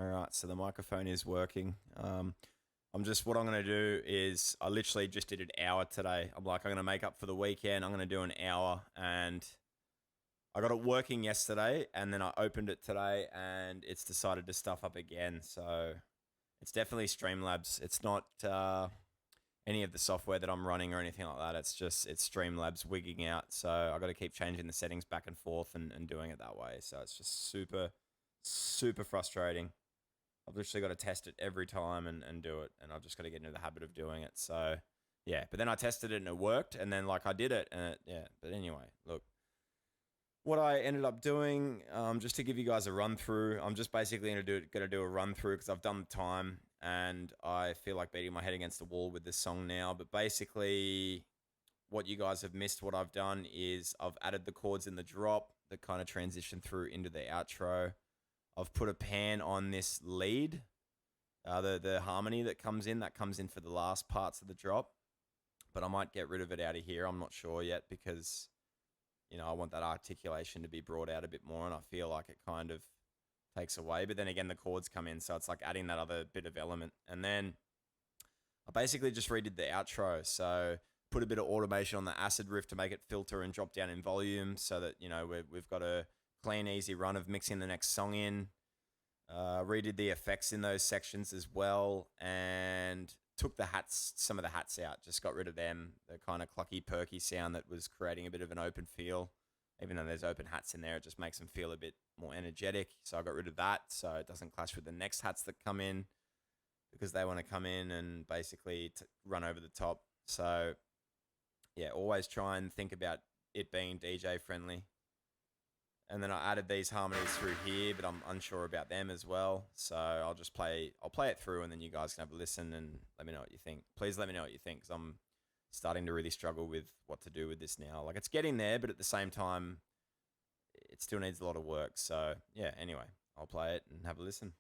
All right, so the microphone is working. What I'm going to do is I literally just did an hour today. I'm going to make up for the weekend. I'm going to do an hour, and I got it working yesterday, and then I opened it today, and it's decided to stuff up again. So it's definitely Streamlabs. It's not any of the software that I'm running or anything like that. It's Streamlabs wigging out. So I got to keep changing the settings back and forth and doing it that way. So it's just super, super frustrating. I've literally got to test it every time and do it, and I've just got to get into the habit of doing it. So yeah, but then I tested it and it worked, and then I did it, and but anyway, look, what I ended up doing, just to give you guys a run through, I'm just basically going to do a run through because I've done the time and I feel like beating my head against the wall with this song now. But basically what you guys have missed, what I've done is I've added the chords in the drop that kind of transition through into the outro. I've put a pan on this lead, the harmony that comes in for the last parts of the drop, but I might get rid of it out of here. I'm not sure yet because, I want that articulation to be brought out a bit more, and I feel like it kind of takes away. But then again, the chords come in, so it's like adding that other bit of element. And then I basically just redid the outro. So put a bit of automation on the acid riff to make it filter and drop down in volume so that, we've got a clean, easy run of mixing the next song in. Redid the effects in those sections as well, and took some of the hats out, just got rid of them, the kind of clucky, perky sound that was creating a bit of an open feel. Even though there's open hats in there, it just makes them feel a bit more energetic. So I got rid of that so it doesn't clash with the next hats that come in, because they want to come in and basically run over the top. So yeah, always try and think about it being DJ friendly. And then I added these harmonies through here, but I'm unsure about them as well. So I'll play it through, and then you guys can have a listen and let me know what you think. Please let me know what you think, because I'm starting to really struggle with what to do with this now. Like, it's getting there, but at the same time, it still needs a lot of work. So yeah, anyway, I'll play it and have a listen.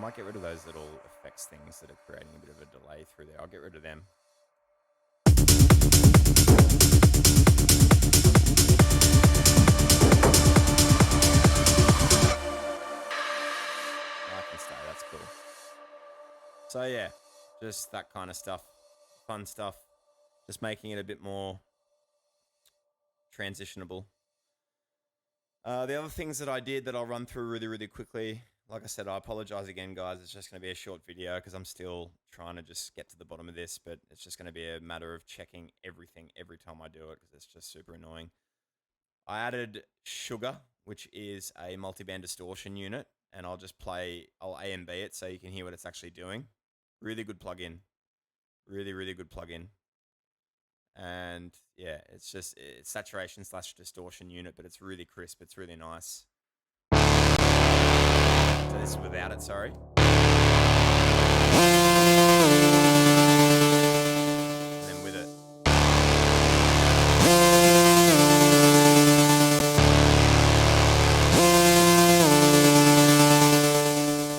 might get rid of those little effects things that are creating a bit of a delay through there. I'll get rid of them. yeah, just that kind of stuff, fun stuff, just making it a bit more transitionable. The other things that I did that I'll run through really quickly. Like I said, I apologize again, guys. It's just going to be a short video because I'm still trying to just get to the bottom of this, but it's just going to be a matter of checking everything every time I do it because it's just super annoying. I added Sugar, which is a multiband distortion unit, and I'll A and B it so you can hear what it's actually doing. Really good plugin. Really good plugin. And yeah, it's saturation / distortion unit, but it's really crisp. It's really nice. So this is without it, sorry. And then with it.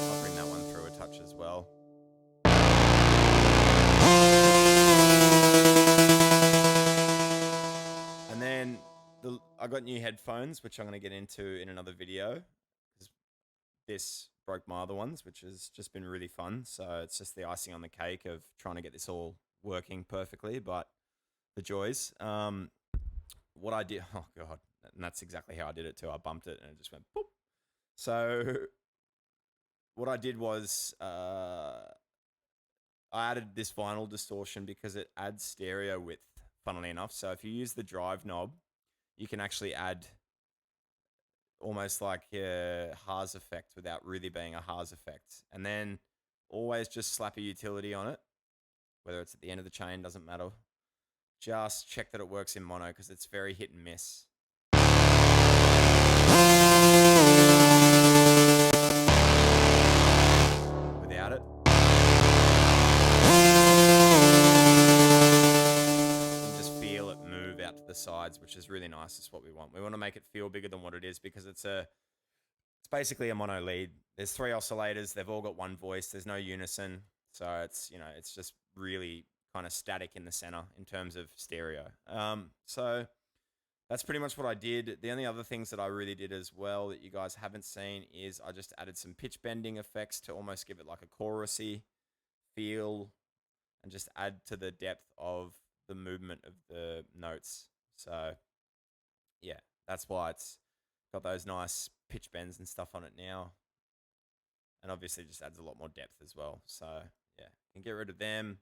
I'll bring that one through a touch as well. And then I got new headphones, which I'm going to get into in another video. This broke my other ones, which has just been really fun. So it's just the icing on the cake of trying to get this all working perfectly, but the joys. What I did, oh God, and that's exactly how I did it too. I bumped it and it just went boop. So what I did was I added this vinyl distortion because it adds stereo width, funnily enough. So if you use the drive knob, you can actually add almost like a Haas effect without really being a Haas effect. And then always just slap a utility on it, whether it's at the end of the chain, doesn't matter. Just check that it works in mono because it's very hit and miss. Without it. Out to the sides, which is really nice. It's what we want. We want to make it feel bigger than what it is because it's basically a mono lead. There's 3 oscillators. They've all got one voice. There's no unison. So it's just really kind of static in the center in terms of stereo. So that's pretty much what I did. The only other things that I really did as well that you guys haven't seen is I just added some pitch bending effects to almost give it like a chorusy feel and just add to the depth of the movement of the notes. So yeah, that's why it's got those nice pitch bends and stuff on it now, and obviously just adds a lot more depth as well. So yeah, you can get rid of them.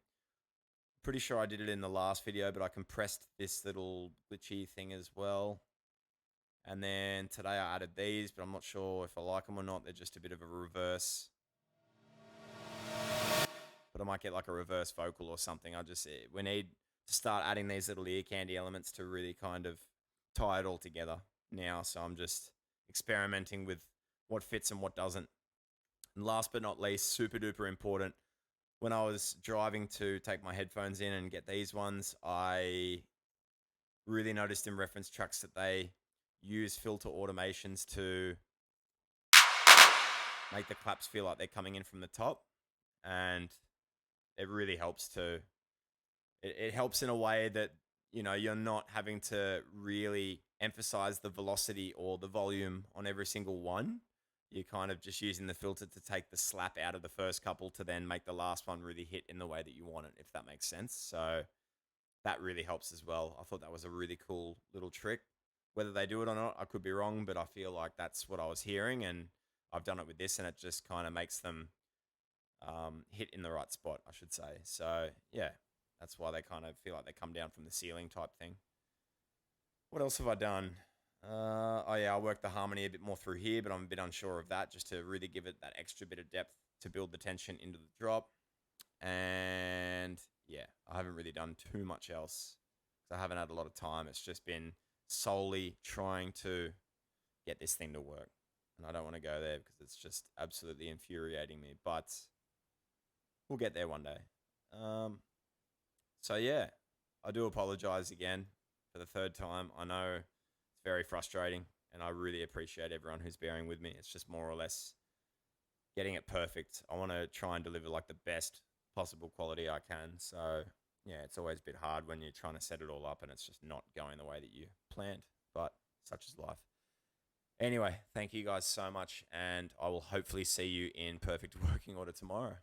Pretty sure I did it in the last video, but I compressed this little glitchy thing as well. And then today I added these, but I'm not sure if I like them or not. They're just a bit of a reverse, but I might get like a reverse vocal or something. We need to start adding these little ear candy elements to really kind of tie it all together now. So I'm just experimenting with what fits and what doesn't. And last but not least, super duper important, when I was driving to take my headphones in and get these ones, I really noticed in reference tracks that they use filter automations to make the claps feel like they're coming in from the top, and it really helps too. It helps in a way that, you're not having to really emphasize the velocity or the volume on every single one. You're kind of just using the filter to take the slap out of the first couple to then make the last one really hit in the way that you want it, if that makes sense. So that really helps as well. I thought that was a really cool little trick. Whether they do it or not, I could be wrong, but I feel like that's what I was hearing, and I've done it with this, and it just kind of makes them hit in the right spot, I should say. So yeah, that's why they kind of feel like they come down from the ceiling type thing. What else have I done? Oh yeah, I worked the harmony a bit more through here, but I'm a bit unsure of that, just to really give it that extra bit of depth to build the tension into the drop. And yeah, I haven't really done too much else because I haven't had a lot of time. It's just been solely trying to get this thing to work, and I don't want to go there because it's just absolutely infuriating me, but we'll get there one day. So yeah, I do apologize again for the 3rd time. I know it's very frustrating, and I really appreciate everyone who's bearing with me. It's just more or less getting it perfect. I want to try and deliver like the best possible quality I can. So yeah, it's always a bit hard when you're trying to set it all up and it's just not going the way that you planned, but such is life. Anyway, thank you guys so much, and I will hopefully see you in perfect working order tomorrow.